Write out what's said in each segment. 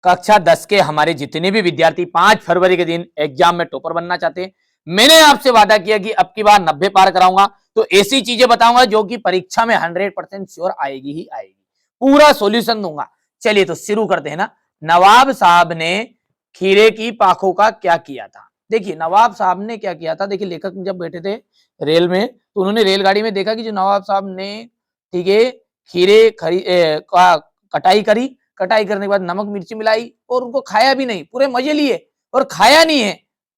कक्षा 10 के हमारे जितने भी विद्यार्थी 5 फरवरी के दिन एग्जाम में टॉपर बनना चाहते हैं, मैंने आपसे वादा किया कि अब की बार 90 पार कराऊंगा, तो ऐसी चीजें बताऊंगा जो कि परीक्षा में 100% श्योर आएगी ही आएगी, पूरा सॉल्यूशन दूंगा। चलिए तो शुरू करते हैं ना। नवाब साहब ने खीरे की पाखों का क्या किया था? देखिए नवाब साहब ने क्या किया था, देखिए लेखक जब बैठे थे रेल में तो उन्होंने रेलगाड़ी में देखा कि जो नवाब साहब ने, ठीक है, खीरे का कटाई करी, कटाई करने के बाद नमक मिर्ची मिलाई और उनको खाया भी नहीं, पूरे मजे लिए और खाया नहीं है,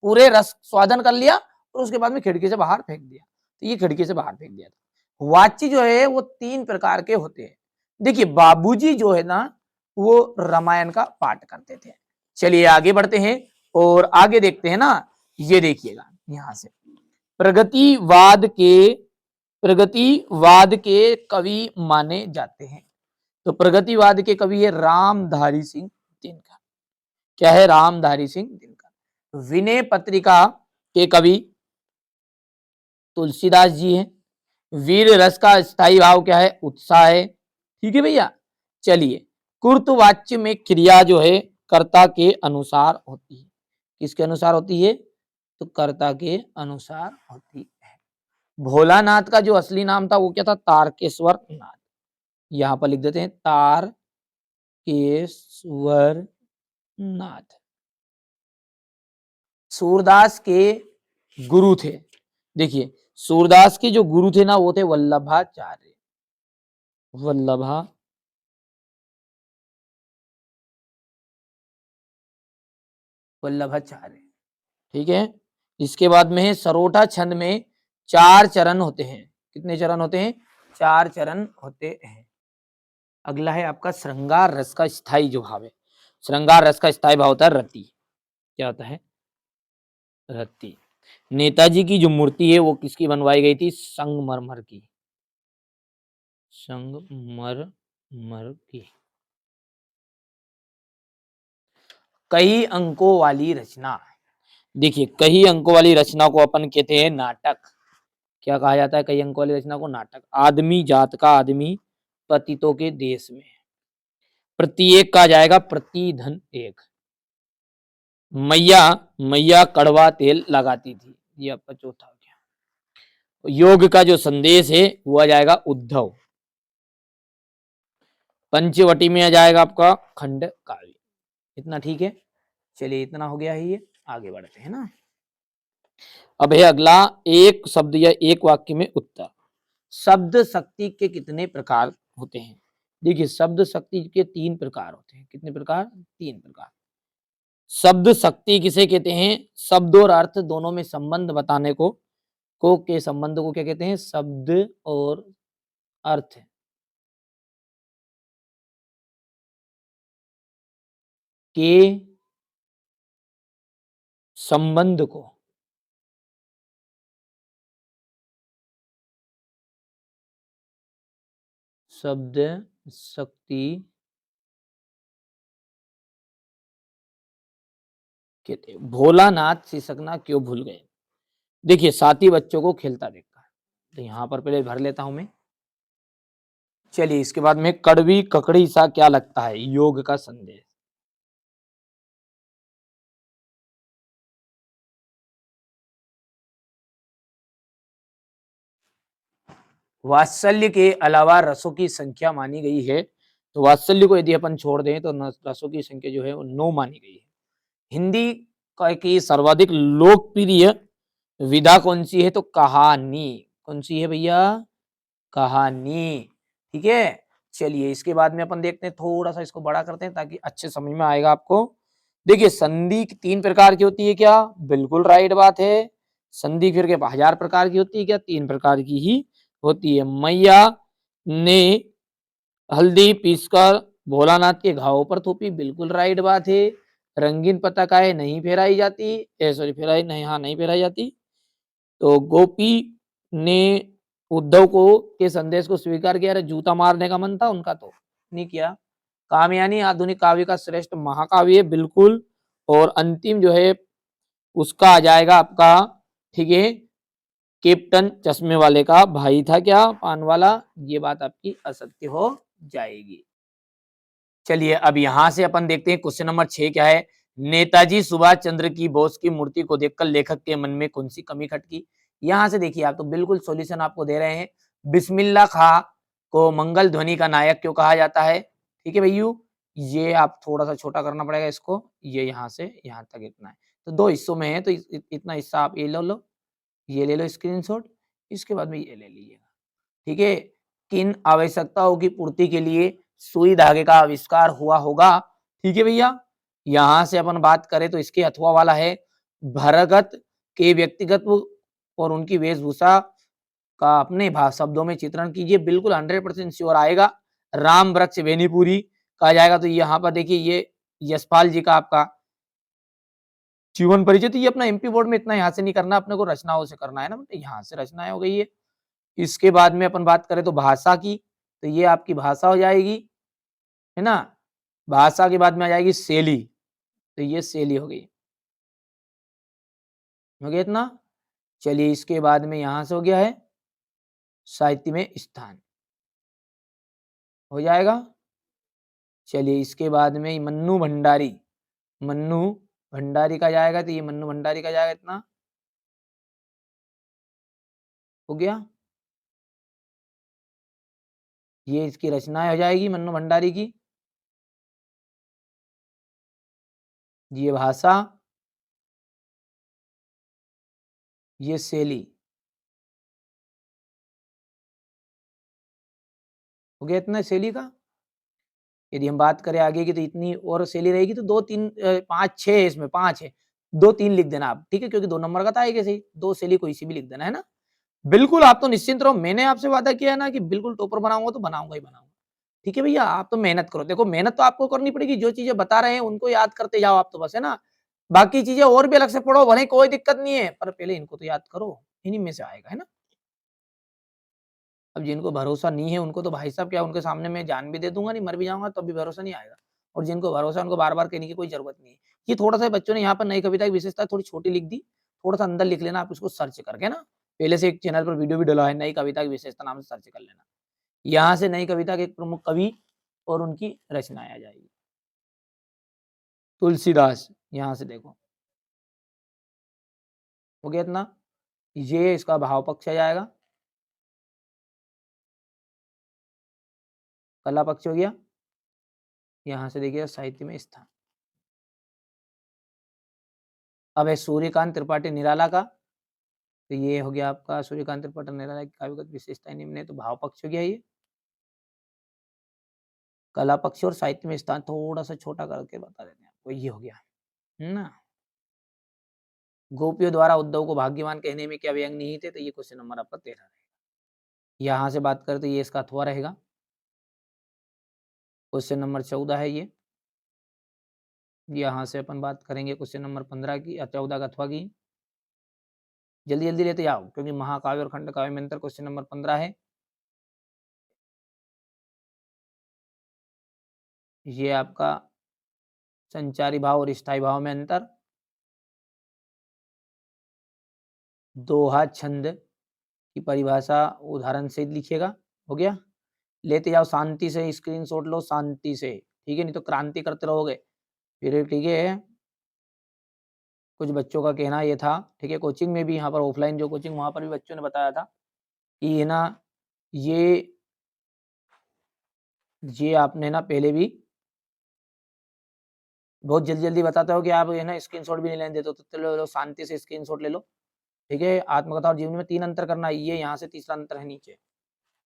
पूरे रस स्वादन कर लिया और उसके बाद में खिड़की से बाहर फेंक दिया। तो ये खिड़की से बाहर फेंक दिया था। वाच्य जो है वो 3 प्रकार के होते हैं। देखिए बाबूजी जो है ना वो रामायण का पाठ करते थे। चलिए आगे बढ़ते हैं और आगे देखते हैं ना। ये देखिएगा यहां से, प्रगतिवाद के प्रगतिवाद के कवि माने जाते हैं। तो प्रगतिवाद के कवि है रामधारी सिंह दिनकर। क्या है? रामधारी सिंह दिनकर। विनय पत्रिका के कवि तुलसीदास जी हैं। वीर रस का स्थायी भाव क्या है? उत्साह है। ठीक है भैया। चलिए, कुर्तवाच्य में क्रिया जो है कर्ता के अनुसार होती है। किसके अनुसार होती है? तो कर्ता के अनुसार होती है। भोलानाथ का जो असली नाम था वो क्या था? तारकेश्वर नाथ। यहां पर लिख देते हैं तारकेश्वर नाथ। सूरदास के गुरु थे। देखिए सूरदास के जो गुरु थे ना वो थे वल्लभाचार्य। वल्लभाचार्य। ठीक है। इसके बाद में है सरोटा छंद में 4 चरण होते हैं। कितने चरण होते हैं? 4 चरण होते हैं। अगला है आपका श्रृंगार रस का स्थायी जो भाव है। श्रृंगार रस का स्थायी भाव होता है रति। क्या होता है? रति। नेताजी की जो मूर्ति है वो किसकी बनवाई गई थी? संगमरमर की। संगमरमर की। कई अंकों वाली रचना। देखिए कई अंकों वाली रचना को अपन कहते हैं नाटक। क्या कहा जाता है कई अंकों वाली रचना को? नाटक। आदमी जात का आदमी पतितों के देश में। प्रत्येक कहा जाएगा प्रतिधन एक। मैया मैया कड़वा तेल लगाती थी। ये आपका चौथा हो गया। योग का जो संदेश है वो आ जाएगा उद्धव। पंचवटी में आ जाएगा आपका खंड काव्य। इतना ठीक है। चलिए इतना हो गया है। ये आगे बढ़ते हैं ना। अब है अगला एक शब्द या एक वाक्य में उत्तर। शब्द शक्ति के कितने प्रकार होते हैं? देखिए शब्द शक्ति के 3 प्रकार होते हैं। कितने प्रकार? 3 प्रकार। शब्द शक्ति किसे कहते हैं? शब्द और अर्थ दोनों में संबंध बताने को के संबंध को क्या कहते हैं? शब्द और अर्थ के संबंध को शब्द शक्ति कहते हैं। भोलानाथ सिसकना क्यों भूल गए? देखिए साथी बच्चों को खेलता देखा। तो यहां पर पहले भर लेता हूं मैं। चलिए इसके बाद में कड़वी ककड़ी सा क्या लगता है? योग का संदेश। वात्सल्य के अलावा रसों की संख्या मानी गई है। तो वात्सल्य को यदि अपन छोड़ दें तो रसों की संख्या जो है वो 9 मानी गई है। हिंदी की सर्वाधिक लोकप्रिय विधा कौन सी है? तो कहानी। कौन सी है भैया? कहानी। ठीक है। चलिए इसके बाद में अपन देखते हैं, थोड़ा सा इसको बड़ा करते हैं ताकि अच्छे समझ में आएगा आपको। देखिए संधि 3 प्रकार की होती है क्या? बिल्कुल राइट बात है। संधि फिर के 1000 प्रकार की होती है क्या? 3 प्रकार की ही होती है। मैया ने हल्दी पीसकर भोलानाथ के घावों पर थोपी। बिल्कुल राइट बात है। रंगीन पताकाएं नहीं फहराई जाती, सॉरी फहराई नहीं, हाँ नहीं फहराई जाती। तो गोपी ने उद्धव को के संदेश को स्वीकार किया। अरे जूता मारने का मन था उनका तो नहीं किया। कामयानी आधुनिक काव्य का श्रेष्ठ महाकाव्य है। बिल्कुल। और अंतिम जो है उसका आ जाएगा आपका, ठीक है, कैप्टन चश्मे वाले का भाई था क्या? पान वाला। ये बात आपकी असत्य हो जाएगी। चलिए अब यहां से अपन देखते हैं क्वेश्चन नंबर 6 क्या है। नेताजी सुभाष चंद्र की बोस की मूर्ति को देखकर लेखक के मन में कौन सी कमी खटकी। यहां से देखिए आप तो बिल्कुल सॉल्यूशन आपको दे रहे हैं। बिस्मिल्लाह खां को मंगल ध्वनि का नायक क्यों कहा जाता है। ठीक है भैयू, ये आप थोड़ा सा छोटा करना पड़ेगा इसको, ये यहाँ से यहाँ तक इतना है, तो दो हिस्सों में है, तो इतना हिस्सा आप ये लो, ये ले लो स्क्रीनशॉट, इसके बाद में ये ले लीजिएगा। ठीक है, किन आवश्यकताओं की पूर्ति के लिए सुई धागे का आविष्कार हुआ होगा। ठीक है भैया, यहां से अपन बात करें तो इसके अथवा वाला है भरगत के व्यक्तिगत और उनकी वेशभूषा का अपने शब्दों में चित्रण कीजिए। बिल्कुल 100% श्योर आएगा। राम वृक्ष बेनीपुरी कहा जाएगा, तो यहाँ पर देखिए ये यशपाल जी का आपका जीवन परिचय, तो ये अपना एमपी बोर्ड में इतना यहाँ से नहीं करना, अपने को रचनाओं से करना है ना, मतलब यहाँ से रचनाएं हो गई है। इसके बाद में अपन बात करें तो भाषा की, तो ये आपकी भाषा हो जाएगी, है ना। भाषा के बाद में आ जाएगी शैली, तो ये शैली हो गया इतना। चलिए इसके बाद में यहां से हो गया है साहित्य में स्थान, हो जाएगा। चलिए इसके बाद में मन्नू भंडारी, मन्नू भंडारी का जाएगा, तो ये मन्नू भंडारी का जाएगा इतना, हो गया। ये इसकी रचनाएं हो जाएगी मन्नू भंडारी की। ये भाषा, ये शैली, हो गया इतना शैली का। यदि हम बात करें आगे की, तो इतनी और शैली रहेगी, तो दो तीन पांच छह है, इसमें पांच है, दो तीन लिख देना आप, ठीक है, क्योंकि 2 नंबर का था एक ऐसे ही, दो शैली कोई सी भी लिख देना, है ना। बिल्कुल आप तो निश्चिंत रहो, मैंने आपसे वादा किया है ना कि बिल्कुल टॉपर बनाऊंगा, तो बनाऊंगा ही बनाऊंगा। ठीक है भैया, आप तो मेहनत करो, देखो मेहनत तो आपको करनी पड़ेगी, जो चीजें बता रहे हैं उनको याद करते जाओ आप, तो बस, है ना। बाकी चीजें और भी अलग से पढ़ो भले, कोई दिक्कत नहीं है, पर पहले इनको तो याद करो, इन्हीं में से आएगा, है ना। अब जिनको भरोसा नहीं है उनको तो भाई साहब क्या, उनके सामने मैं जान भी दे दूंगा, नहीं मर भी जाऊंगा, तब भी भरोसा नहीं आएगा। और जिनको भरोसा है उनको बार बार कहने की कोई जरूरत नहीं है। ये थोड़ा सा बच्चों ने यहाँ पर नई कविता की विशेषता थोड़ी छोटी लिख दी, थोड़ा सा अंदर लिख लेना आप इसको सर्च करके ना। पहले से एक चैनल पर वीडियो भी डला है, नई कविता की विशेषता नाम से सर्च कर लेना। यहाँ से नई कविता के एक प्रमुख कवि और उनकी रचनाएं आ जाएगी। तुलसीदास, यहाँ से देखो, हो गया इतना। ये इसका भाव पक्ष आ जाएगा, कला पक्ष हो गया। यहाँ से देखिए साहित्य में स्थान। अब है सूर्यकांत त्रिपाठी निराला का, तो ये हो गया आपका सूर्यकांत त्रिपाठी निराला की काव्यगत विशेषताएं निम्न है, तो भाव पक्ष हो गया ये। कला पक्ष और साहित्य में स्थान थोड़ा सा छोटा करके बता देते हैं आपको, ये हो गया, है ना। गोपियों द्वारा उद्धव को भाग्यवान कहने में क्या व्यंग नहीं थे, तो ये क्वेश्चन नंबर आपका 13 रहेगा। यहाँ से बात करें तो ये इसका अथवा रहेगा, क्वेश्चन नंबर 14 है ये। यहाँ से अपन बात करेंगे क्वेश्चन नंबर 15 की या 14 का अथवा की। जल्दी जल्दी लेते जाओ, क्योंकि महाकाव्य और खंड काव्य में अंतर क्वेश्चन नंबर 15 है। ये आपका संचारी भाव और स्थायी भाव में अंतर, दोहा छंद की परिभाषा उदाहरण से लिखिएगा, हो गया। लेते जाओ शांति से, स्क्रीनशॉट लो शांति से, ठीक है, नहीं तो क्रांति करते रहोगे फिर, ठीक है। कुछ बच्चों का कहना ये था, ठीक है, कोचिंग में भी, यहाँ पर ऑफलाइन जो कोचिंग, वहाँ पर भी बच्चों ने बताया था कि है ना, ये ये आपने ना पहले भी बहुत जल्दी जल्दी बताते हो कि आप है ना स्क्रीनशॉट भी नहीं लेने देते हो, तो चलो लो शांति से स्क्रीनशॉट ले लो, ठीक है। आत्मकथा और जीवन में 3 अंतर करना है, ये यहाँ से तीसरा अंतर है नीचे,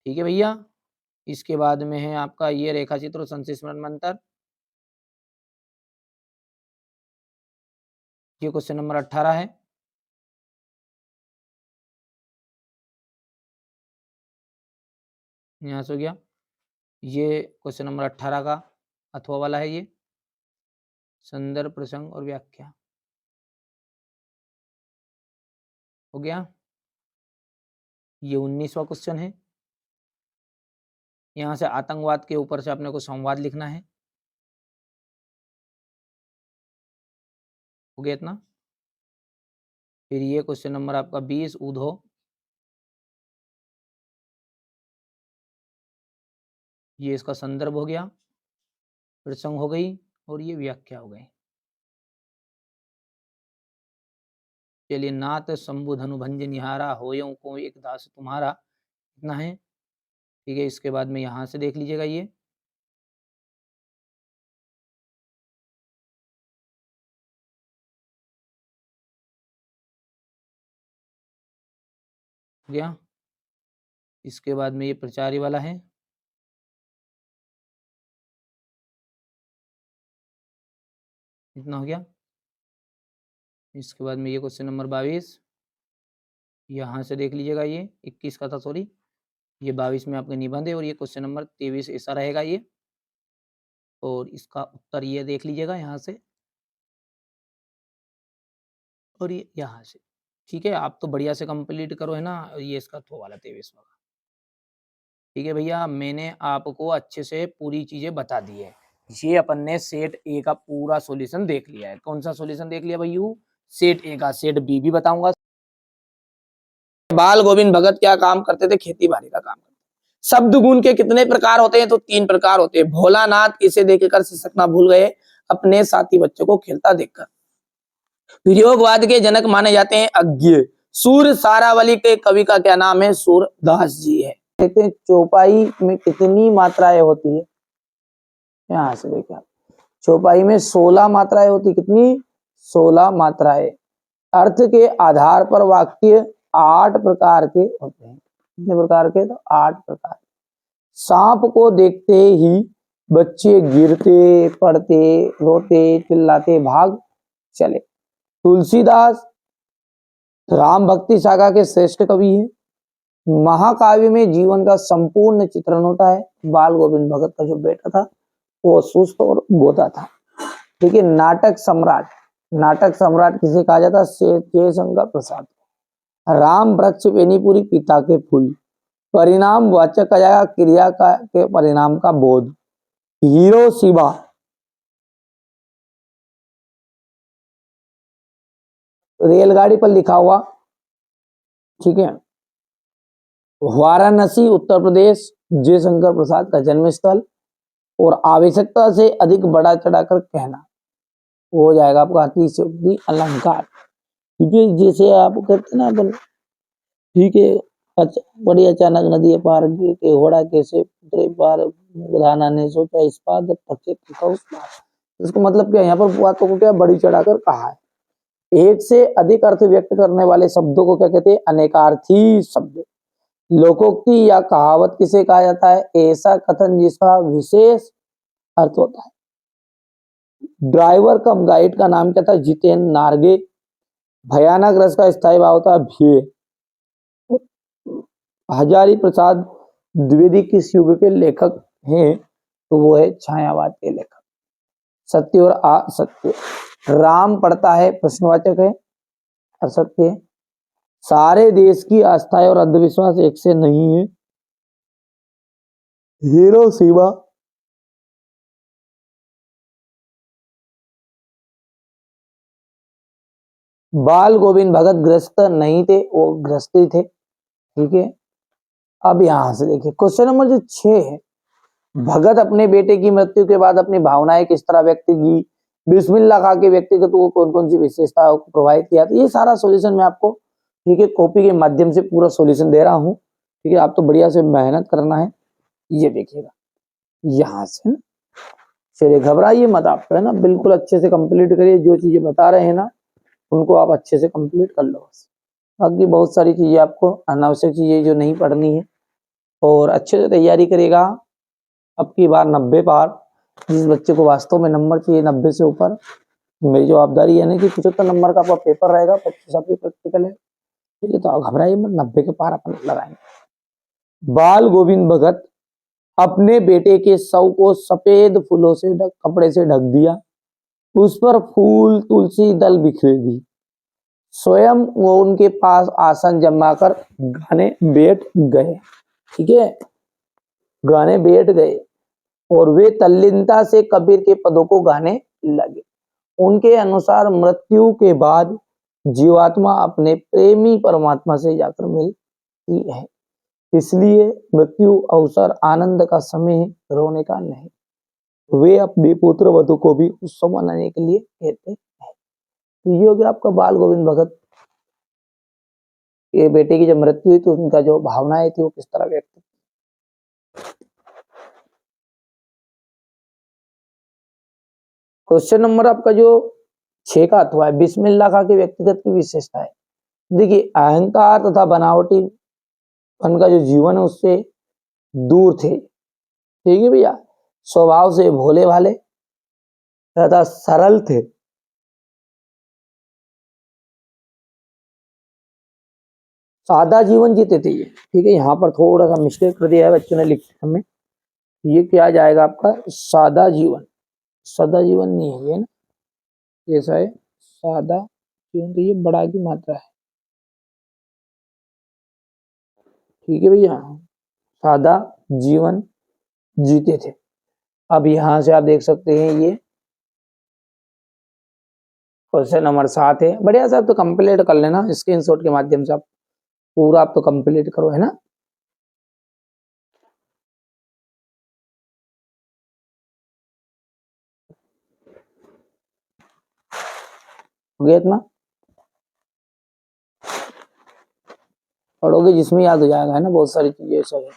ठीक है भैया। इसके बाद में है आपका ये रेखा चित्र और संशय स्मरण में अंतर, ये क्वेश्चन नंबर 18 है। यहाँ से हो गया, ये क्वेश्चन नंबर 18 का अथवा वाला है ये, संदर्भ प्रसंग और व्याख्या, हो गया। ये 19वां क्वेश्चन है। यहाँ से आतंकवाद के ऊपर से अपने को संवाद लिखना है, हो गया इतना। फिर ये क्वेश्चन नंबर आपका 20 ऊधो, ये इसका संदर्भ हो गया। प्रसंग हो गई और ये व्याख्या हो गई। चलिए, नाथ शंभु धनु भंज निहारा होयों को एक दास तुम्हारा, इतना है। ठीक है, इसके बाद में यहाँ से देख लीजिएगा ये हो गया। इसके बाद में ये प्रचार्य वाला है, इतना हो गया। इसके बाद में ये क्वेश्चन नंबर 22 यहाँ से देख लीजिएगा, ये 21 का था, सॉरी, ये 22 में आपके निबंध है और ये क्वेश्चन नंबर 23 ऐसा रहेगा ये, और इसका उत्तर ये देख लीजिएगा यहाँ से और ये यहाँ से। ठीक है, आप तो बढ़िया से कंप्लीट करो, है ना। ये इसका थो वाला 23 वाला। ठीक है भैया, मैंने आपको अच्छे से पूरी चीजें बता दी है। ये अपन ने सेट ए का पूरा सॉल्यूशन देख लिया है। कौन सा सॉल्यूशन देख लिया भैया? सेट ए का। सेट बी भी बताऊंगा। बाल गोविंद भगत क्या काम करते थे? खेती बाड़ी का काम करते। शब्द गुण के कितने प्रकार होते हैं? तो 3 प्रकार होते हैं। भोलानाथ इसे देखकर सिसकना भूल गए अपने साथी बच्चों को खेलता देखकर। वियोगवाद के जनक माने जाते हैं अज्ञे। सूर सारावली के कवि का क्या नाम है? सूरदास जी है। देखते हैं चौपाई में कितनी मात्राएं होती है। यहां से देखिए, चौपाई में 16 मात्राएं होती। कितनी? 16 मात्राएं। अर्थ के आधार पर वाक्य 8 प्रकार के होते हैं। कितने प्रकार के? तो 8 प्रकार। सांप को देखते ही बच्चे गिरते, पड़ते, रोते, चिल्लाते, भाग चले। तुलसीदास राम भक्ति सागा के श्रेष्ठ कवि हैं। महाकाव्य में जीवन का संपूर्ण चित्रण होता है। बाल गोविंद भगत का जो बेटा था वो सुस्त और गोता था। ठीक है। नाटक सम्राट, नाटक सम्राट किसे कहा जाता है? जयशंकर प्रसाद। राम वृक्ष बेनीपुरी पिता के फूल। परिणाम वाचक आ जाएगा क्रिया का के परिणाम का बोध। हिरोशिमा रेलगाड़ी पर लिखा हुआ। ठीक है। वाराणसी उत्तर प्रदेश जयशंकर प्रसाद का जन्म स्थल। और आवश्यकता से अधिक बढ़ा चढ़ाकर कहना वो हो जाएगा आपका अतिशयोक्ति अलंकार। ठीक है, जैसे आप कहते ना अपन, ठीक है, बड़ी अचानक नदी पार के घोड़ा कैसे उतरे पार, राणा ने सोचा इस पार जब पक्षी उस पार। इसको मतलब क्या, यहाँ पर बातों को क्या बड़ी चढ़ाकर कहा है। एक से अधिक अर्थ व्यक्त करने वाले शब्दों को क्या कहते हैं? अनेकार्थी शब्द। लोकोक्ति या कहावत किसे कहा जाता है? ऐसा कथन जिसका विशेष अर्थ होता है। ड्राइवर कम गाइड का नाम क्या था? जितेन नार्गे। भयानक रस का स्थायी भाव होता है भय। हजारी प्रसाद द्विवेदी किस युग के लेखक हैं? तो वो है छायावाद के लेखक। सत्य और असत्य। राम पढ़ता है प्रश्नवाचक है, असत्य है। सारे देश की आस्थाएं और अंधविश्वास एक से नहीं है। हिरोशिमा बाल गोविंद भगत ग्रस्त नहीं थे, वो ग्रस्ती थे। ठीक है। अब यहां से देखिए क्वेश्चन नंबर जो 6 है, भगत अपने बेटे की मृत्यु के बाद अपनी भावनाएं किस तरह व्यक्त की? बिस्मिल्लाह खा के व्यक्तिगत को कौन कौन सी विशेषताओं को प्रभावित किया? तो ये सारा सॉल्यूशन मैं आपको, ठीक है, कॉपी के माध्यम से पूरा सॉल्यूशन दे रहा हूँ। ठीक है, आप तो बढ़िया से मेहनत करना है। ये देखिएगा यहां से ना, चलिए घबराइए मत आप, है ना, बिल्कुल अच्छे से कंप्लीट करिए। जो चीजें बता रहे हैं ना उनको आप अच्छे से कंप्लीट कर लो बस। बाकी बहुत सारी चीजें आपको अनावश्यक चीजें जो नहीं पढ़नी है, और अच्छे से तैयारी करेगा। अब की बार 90 पार। जिस बच्चे को वास्तव में नंबर चाहिए 90 से ऊपर, मेरी जवाबदारी है ना कि 75 नंबर का आपका पेपर रहेगा, 25 आपकी प्रैक्टिकल है। ठीक है, तो आप घबराइए मत, 90 के पार अपन लगाएंगे। बाल गोविंद भगत अपने बेटे के शव को सफेद फूलों से कपड़े से ढक दिया। उस पर फूल तुलसी दल बिखरे दी। स्वयं वो उनके पास आसन जमाकर गाने बैठ गए। ठीक है, गाने बैठ गए और वे तल्लीनता से कबीर के पदों को गाने लगे। उनके अनुसार मृत्यु के बाद जीवात्मा अपने प्रेमी परमात्मा से जाकर मिलती है। इसलिए मृत्यु अवसर आनंद का समय है, रोने का नहीं। वे अपनी पुत्र वधु को भी उत्सव मनाने के लिए कहते हैं। तो ये हो गया आपका बाल गोविंद भगत। ये बेटे की जब मृत्यु हुई तो उनका जो भावनाएं थी वो किस तरह व्यक्त। क्वेश्चन नंबर आपका जो 6 का अथवा है, बिस्मिल्लाह खां के व्यक्तिगत की विशेषता है। देखिए, अहंकार तथा बनावटी उनका जो जीवन है उससे दूर थे, ठीक है भैया। स्वभाव से भोले भाले तथा सरल थे। सादा जीवन जीते थे ये, ठीक है। यहाँ पर थोड़ा सा मिस्टेक कर दिया है बच्चों ने लिखते समय। ये क्या जाएगा आपका, सादा जीवन। सादा जीवन नहीं है ये ना, कैसा है, सादा जीवन, तो ये बड़ा की मात्रा है, ठीक है भैया। सादा जीवन जीते थे। अब यहां से आप देख सकते हैं ये क्वेश्चन नंबर 7 है। बढ़िया से आप तो कंप्लीट कर लेना स्क्रीनशॉट के माध्यम से, आप पूरा आप तो कंप्लीट करो, है ना। हो गया इतना, पढ़ोगे जिसमें याद हो जाएगा, है ना, बहुत सारी चीजें ऐसा है।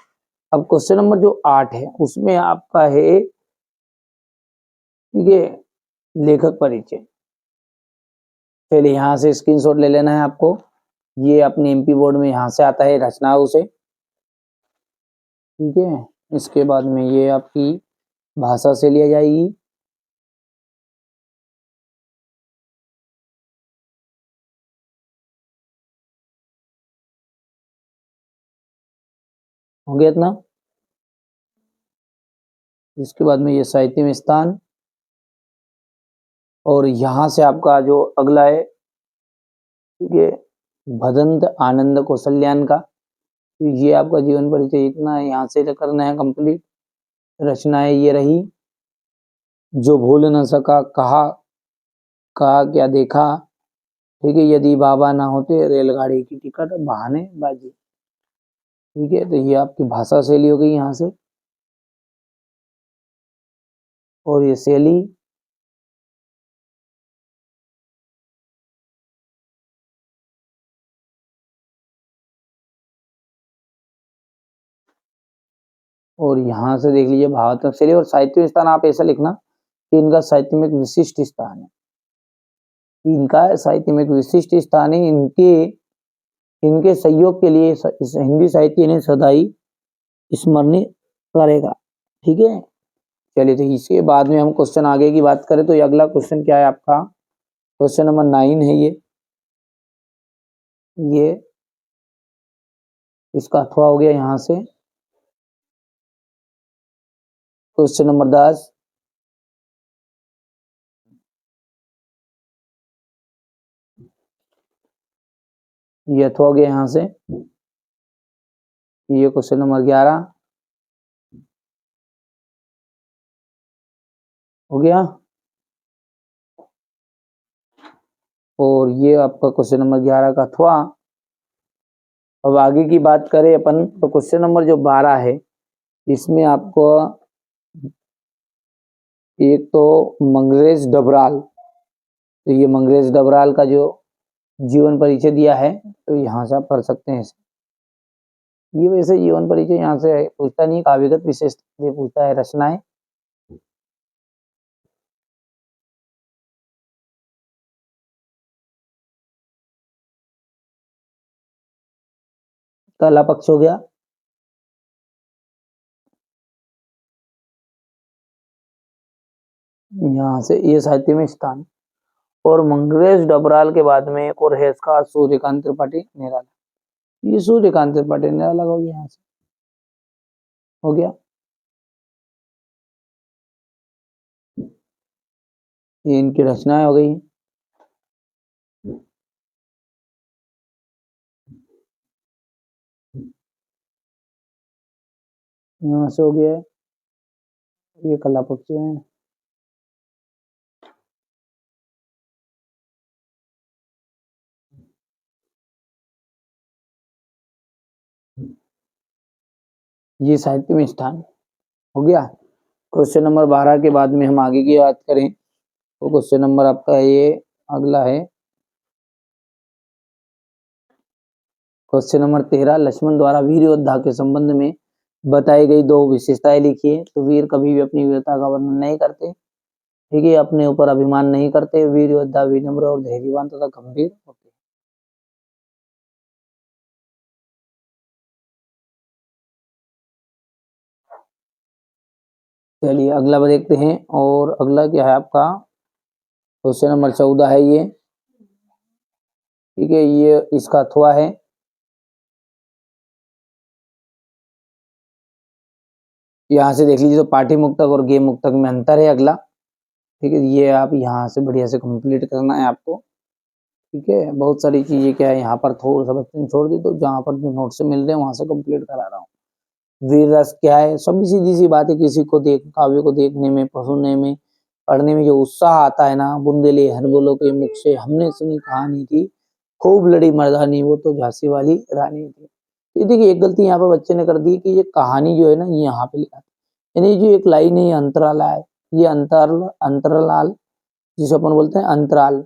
अब क्वेश्चन नंबर जो 8 है उसमें आपका है, ठीक है, लेखक परिचय। पहले यहाँ से स्क्रीनशॉट ले लेना है आपको। ये अपने एमपी बोर्ड में यहाँ से आता है रचनाओं से, ठीक है। इसके बाद में ये आपकी भाषा से लिया जाएगी। हो गया इतना। इसके बाद में ये साहित्य में स्थान, और यहाँ से आपका जो अगला है, ठीक है, भदंत आनंद कौशल्यान का। तो ये आपका जीवन परिचय इतना है, यहाँ से करना है कंप्लीट। रचनाएं ये रही, जो भूल न सका, कहा, कहा क्या देखा, ठीक है, यदि बाबा ना होते, रेलगाड़ी की टिकट, बहाने बाजी, ठीक है। तो ये आपकी भाषा शैली हो गई यहाँ से, और ये शैली, और यहाँ से देख लीजिए भावात्मक शैली। और साहित्य स्थान आप ऐसा लिखना कि इनका साहित्य में एक विशिष्ट स्थान है, इनका साहित्य में एक विशिष्ट स्थान है, इनके इनके सहयोग के लिए हिंदी साहित्य इन्हें सदाई स्मरणीय करेगा, ठीक है। चलिए, तो इसके बाद में हम क्वेश्चन आगे की बात करें तो ये अगला क्वेश्चन क्या है आपका, क्वेश्चन नंबर 9 है ये इसका अथवा हो गया यहाँ से। क्वेश्चन नंबर 10, ये अथवा हो गया यहाँ से। ये क्वेश्चन नंबर 11 हो गया, और ये आपका क्वेश्चन नंबर 11 का अथवा। अब आगे की बात करें अपन तो क्वेश्चन नंबर जो 12 है इसमें आपको एक तो मंगरेश डबराल, तो ये मंगरेश डबराल का जो जीवन परिचय दिया है, तो यहाँ से आप पढ़ सकते हैं। ये वैसे जीवन परिचय यहाँ से पूछता नहीं, काव्यगत विशेषता पूछता है, रचनाएं। कला पक्ष हो गया, यहाँ से ये साहित्य में स्थान। और मंगरेश डबराल के बाद में एक और है इसका, सूर्यकांत त्रिपाठी निराला। ये सूर्यकांत त्रिपाठी निराला हो गया, यहाँ से हो गया। ये इनकी रचनाएं हो गई, यहाँ से हो गया है। ये कला पक्ष है, ये साहित्य में स्थान हो गया। क्वेश्चन नंबर 12 के बाद में हम आगे की बात करें तो क्वेश्चन नंबर आपका ये अगला है क्वेश्चन नंबर 13। लक्ष्मण द्वारा वीर योद्धा के संबंध में बताई गई दो विशेषताएं लिखिए। तो वीर कभी भी अपनी वीरता का वर्णन नहीं करते, ठीक है, अपने ऊपर अभिमान नहीं करते। वीर योद्धा विनम्र और धैर्यवान तथा गंभीर होते हैं। चलिए अगला देखते हैं। और अगला क्या है आपका क्वेश्चन नंबर 14 है ये, ठीक है, ये इसका अथवा है। यहाँ से देख लीजिए तो पाठ्य मुक्तक और गेय मुक्तक में अंतर है अगला, ठीक है, ये आप यहाँ से बढ़िया से कंप्लीट करना है आपको, ठीक है। बहुत सारी चीजें क्या है यहाँ पर थोड़ा सा बच्चे ने छोड़ दी, तो जहाँ पर जो नोट से मिल रहे हैं वहां से कंप्लीट करा रहा हूँ। वीर रस क्या है, सब सीधी सी बात है, किसी को काव्य को देखने में, सुनने में, पढ़ने में जो उत्साह आता है ना, बुंदेले हर बोलो के मुख से हमने सुनी कहानी थी, खूब लड़ी मर्दानी वो तो झांसी वाली रानी थी। ये देखिए एक गलती यहाँ पर बच्चे ने कर दी कि ये कहानी जो है ना ये यहाँ पे लिखा, यानी जो एक लाइन है ये अंतराला है, ये अंतरलाल जिसे अपन बोलते हैं अंतराल,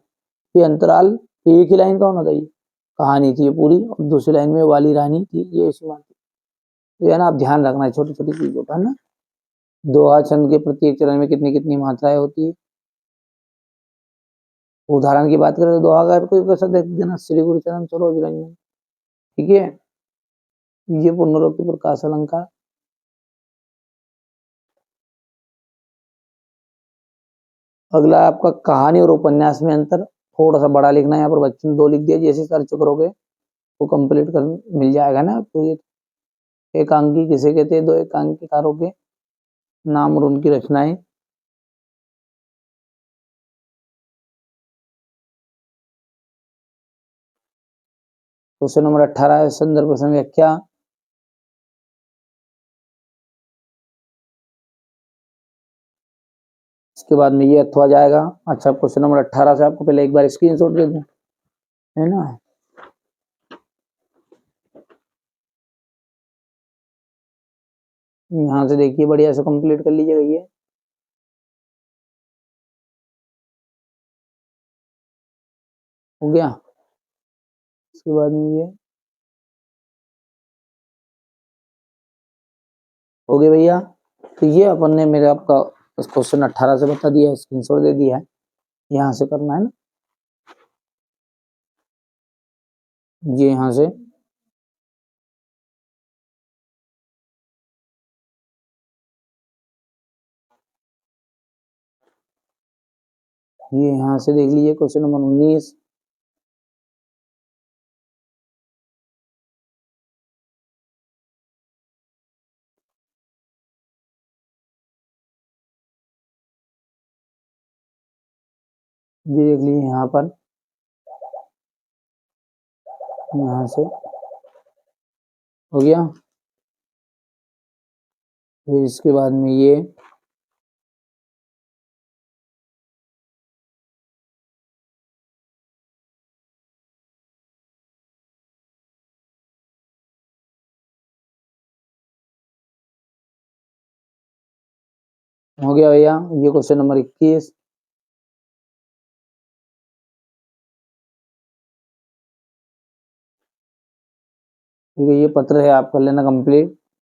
ये अंतराल एक ही लाइन का होना चाहिए, कहानी थी ये पूरी, और दूसरी लाइन में वाली रानी थी, ये इसी बात। तो है ना, आप ध्यान रखना है छोटी छोटी चीजों का, है ना। दोहा छंद के प्रत्येक चरण में कितनी कितनी मात्राएं होती है। उदाहरण की बात करें तो दोहा का कोई कैसा देख देना, श्री गुरु चरण सरोज रंजन, ठीक है, ये पुनरुक्ति प्रकाश अलंकार। अगला आपका कहानी और उपन्यास में अंतर, थोड़ा सा बड़ा लिखना है, यहाँ पर बच्चों ने 2 लिख दिया, जैसे सर्च करोगे वो कंप्लीट कर मिल जाएगा ना आपको। ये एकांकी किसे कहते हैं, 2 एकांकीकारों के नाम और उनकी रचनाएं। क्वेश्चन नंबर 18 है संदर्भ प्रसंग व्याख्या। इसके बाद में ये अथवा जाएगा। अच्छा क्वेश्चन नंबर 18 से आपको पहले एक बार स्क्रीनशॉट दे दूं, है ना। यहाँ से देखिए बढ़िया से कंप्लीट कर लीजिएगा ये। हो गया। इसके बाद में ये हो गया भैया। तो ये अपन ने मेरे आपका क्वेश्चन 18 से बता दिया, स्क्रीनशॉट दे दिया है, यहाँ से करना है ना, ये यहाँ से, ये यहाँ से देख लीजिए क्वेश्चन नंबर 19। ये देख लीजिए यहाँ पर, यहाँ से हो गया। फिर इसके बाद में ये हो गया भैया। ये क्वेश्चन नंबर 21। ठीक है, ये पत्र है आप कर लेना कंप्लीट।